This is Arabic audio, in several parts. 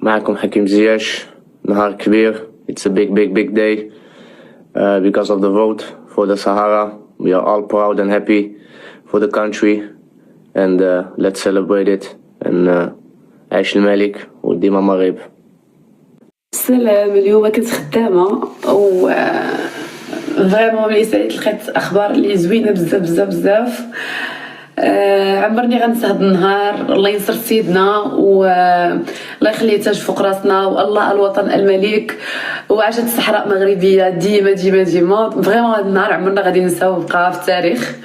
معكم حكيم زياش. نهار كبير. It's a big day because of the vote for the Sahara. We are all proud and happy for the country and let's celebrate it and عيش الملك وديما مغرب. السلام. اليوم كنت خدامة و فريمون ملي ساليت لقيت اخبار اللي زوينه بزاف. عمرني غنسى هاد النهار. الله ينصر سيدنا والله يخليه تاج فوق راسنا، والله الوطن الملك وعاشت الصحراء مغربيه ديما فريمون هاد النهار عمرنا غادي ننساو، بقى في التاريخ.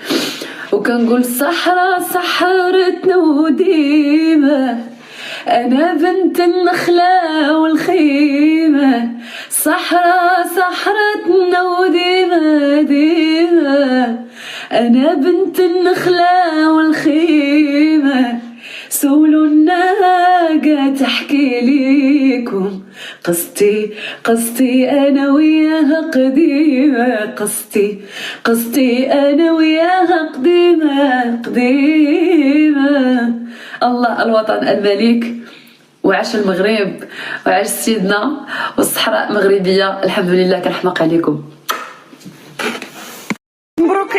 وكنقول الصحراء صحرتنا وديما، أنا بنت النخلة والخيمة. صحراء صحرتنا وديما، أنا بنت النخلة والخيمة. سولوا الناقة تحكي ليكم قصتي أنا وياها قديمة. قصتي أنا وياها قديمة. الله الوطن الملك، وعاش المغرب وعاش سيدنا، والصحراء مغربية الحمد لله. كنحماق عليكم. مبروك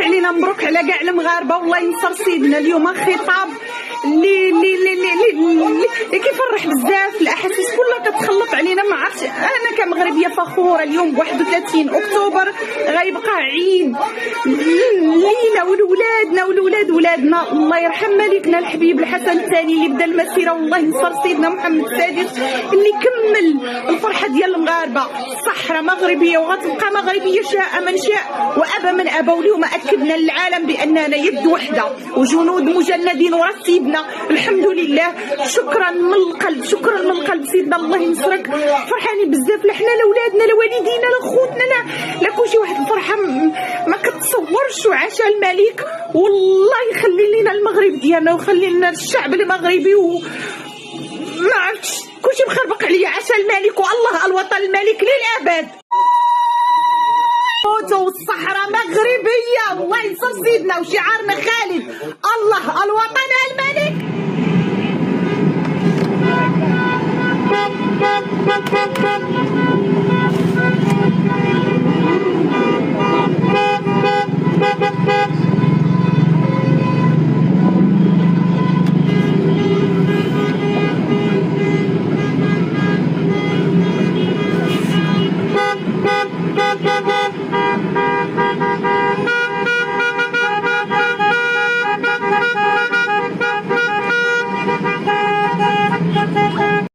علينا على كاع المغاربه، والله ينصر سيدنا. اليوم خطاب اللي كيفرح بزاف. الاحاسيس كلها كتخلط علينا، ما عرفتش. انا كمغربيه فخوره اليوم ب 31 اكتوبر غيبقى عيد لينا ولولادنا. الله يرحم ملكنا الحبيب الحسن الثاني اللي بدا المسيره، والله ينصر سيدنا محمد السادس اللي كمل الفرحه ديال المغاربه. الصحراء مغربيه وغتبقى مغربيه، شاء من شاء وابى من ابى. واليوم اكدنا للعالم باننا يد وحده وجنود مجندين ورا سيدنا. الحمد لله. شكرا من القلب سيدنا، الله ينصرك. فرحانين بزاف، لا حنا لا ولادنا لا والدينا لا خوتنا لا كلشي. واحد الفرحه ما كتصورش. وعاش الملك، والله يخلي لنا المغرب ديالنا ويخلي لنا الشعب المغربي. ما عرفتش كلشي مخربق عليا. عاش الملك، والله الوطن الملك للابد. والصحراء مغربيه، الله ينصر سيدنا. وشعارنا خالد الله الوطن الملك.